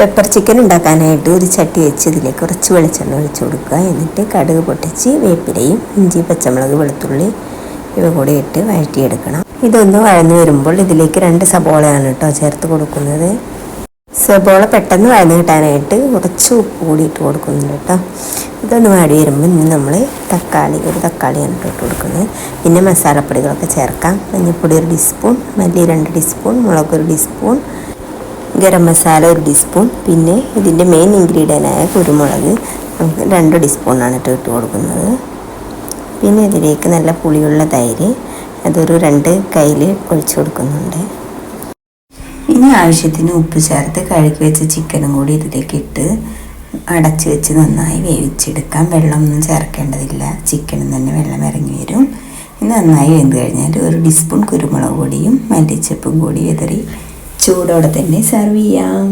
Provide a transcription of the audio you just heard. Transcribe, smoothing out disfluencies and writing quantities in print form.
Pepper chicken ഉണ്ടാക്കാനായിട്ട് ഒരു ചട്ടി വെച്ച് ഇതിലേക്ക് കുറച്ച് വെളിച്ചെണ്ണ ഒഴിച്ച് കൊടുക്കുക. എന്നിട്ട് കടുക് പൊട്ടിച്ച് വേപ്പിലയും ഇഞ്ചി, പച്ചമുളക്, വെളുത്തുള്ളി ഇവ കൂടി ഇട്ട് വഴറ്റിയെടുക്കണം. ഇതൊന്ന് വഴന്നു വരുമ്പോൾ ഇതിലേക്ക് 2 സബോളയാണ് കേട്ടോ ചേർത്ത് കൊടുക്കുന്നത്. സബോള പെട്ടെന്ന് വഴന്ന് കിട്ടാനായിട്ട് കുറച്ച് ഉപ്പ് കൂടി ഇട്ട് കൊടുക്കുന്നുണ്ട് കേട്ടോ. ഇതൊന്ന് വാടി വരുമ്പോൾ ഇന്ന് നമ്മൾ ഒരു തക്കാളിയാണ് ഇട്ട് കൊടുക്കുന്നത്. പിന്നെ മസാലപ്പൊടികളൊക്കെ ചേർക്കാം. മഞ്ഞൾപ്പൊടി 1 ടീസ്പൂൺ, മല്ലി 2 ടീസ്പൂൺ, മുളക് 1 ടീസ്പൂൺ, ഗരം മസാല 1 ടീസ്പൂൺ, പിന്നെ ഇതിൻ്റെ മെയിൻ ഇൻഗ്രീഡിയൻ്റായ കുരുമുളക് നമുക്ക് 2 ടീസ്പൂണാണ് ഇട്ട് കൊടുക്കുന്നത്. പിന്നെ ഇതിലേക്ക് നല്ല പുളിയുള്ള തൈര് അതൊരു 2 കയ്യിൽ ഒഴിച്ചു കൊടുക്കുന്നുണ്ട്. ഇനി ആവശ്യത്തിന് ഉപ്പ് ചേർത്ത് കഴുകി വെച്ച ചിക്കനും കൂടി ഇതിലേക്ക് ഇട്ട് അടച്ച് വെച്ച് നന്നായി വേവിച്ചെടുക്കാം. വെള്ളമൊന്നും ചേർക്കേണ്ടതില്ല, ചിക്കനിൽ തന്നെ വെള്ളം ഇറങ്ങി വരും. നന്നായി വെന്ത് കഴിഞ്ഞാൽ 1 ടീസ്പൂൺ കുരുമുളക് പൊടിയും മല്ലിച്ചപ്പും കൂടി വിതറി ചൂടോടെ തന്നെ സെർവ് ചെയ്യാം.